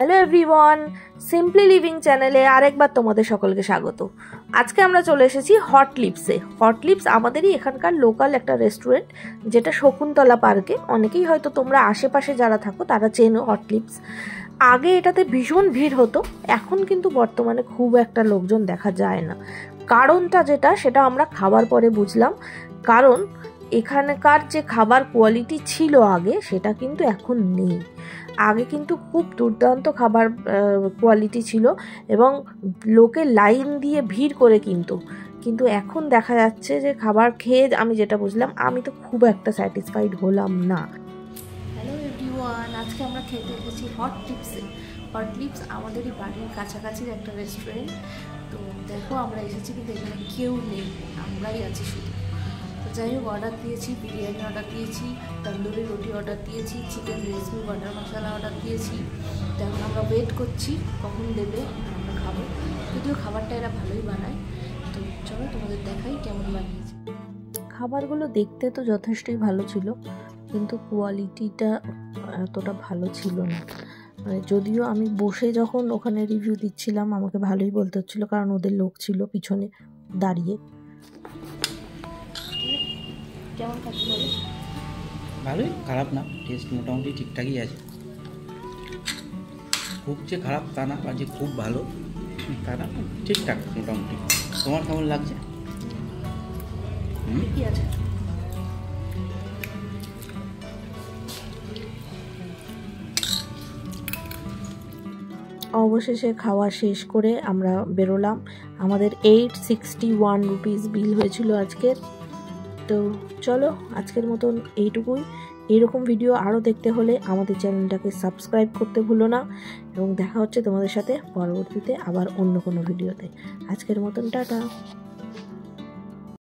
Hello everyone, simply living চ্যানেলে আরেকবার তোমাদের সকলকে স্বাগত। আজকে আমরা চলে এসেছি হট লিপসে। হট লিপস আমাদেরই এখানকার লোকাল একটা রেস্টুরেন্ট, যেটা শকুন্তলা পার্কে। অনেকেই হয়তো তোমরা আশেপাশে যারা থাকো তারা চেনো হট লিপস। আগে এটাতে ভীষণ ভিড় হতো, এখন কিন্তু বর্তমানে খুব একটা লোকজন দেখা যায় না। কারণটা যেটা, সেটা আমরা খাবার পরে বুঝলাম। কারণ এখানকার যে খাবার কোয়ালিটি ছিল আগে, সেটা কিন্তু এখন নেই। আগে কিন্তু খুব দুর্দান্ত খাবার কোয়ালিটি ছিল এবং লোকে লাইন দিয়ে ভিড় করে কিন্তু এখন দেখা যাচ্ছে যে খাবার খেয়ে আমি যেটা বুঝলাম, আমি তো খুব একটা স্যাটিসফাইড হলাম না। হ্যালো এভরিওয়ান, আজকে আমরা খেতে এসেছি হট লিপসে। হট লিপস আমাদেরই বাড়ির কাছাকাছির একটা রেস্টুরেন্ট। তো দেখো আমরা এসেছি, কিন্তু এখানে কেউ নেই, আমরাই আছি শুধু। তো যাই হোক, অর্ডার দিয়েছি, বিরিয়ানি অর্ডার দিয়েছি, তন্দুরি রুটি অর্ডার দিয়েছি, চিকেন রেসমি বাটার মশলা অর্ডার দিয়েছি। তো এখন আমরা ওয়েট করছি কখন দেবে, আমরা খাবো। যদিও খাবারটা এরা ভালোই বানায়। তো চলো তোমাদের দেখাই কেমন বানিয়েছে। খাবারগুলো দেখতে তো যথেষ্টই ভালো ছিল, কিন্তু কোয়ালিটিটা এতটা ভালো ছিল না। মানে যদিও আমি বসে যখন ওখানে রিভিউ দিচ্ছিলাম, আমাকে ভালোই বলতে হচ্ছিলো, কারণ ওদের লোক ছিল পিছনে দাঁড়িয়ে। কেমন খাচ্ছি বলো? ভালোই, খারাপ না, টেস্ট মোটামুটি ঠিকঠাকই আছে। খুব যে খারাপ তা না, বা যে খুব ভালো তা না, ঠিকঠাক মোটামুটি। তোমার কেমন লাগছে? ঠিকই আছে। অবশেষে খাওয়া শেষ করে আমরা বেরোলাম। আমাদের 861 রুপিস বিল হয়েছিল আজকের। তো চলো, আজকের মতন এইটুকুই। এইরকম ভিডিও আরও দেখতে হলে আমাদের চ্যানেলটাকে সাবস্ক্রাইব করতে ভুলো না, এবং দেখা হচ্ছে তোমাদের সাথে পরবর্তীতে আবার অন্য কোনো ভিডিওতে। আজকের মতন টাটা।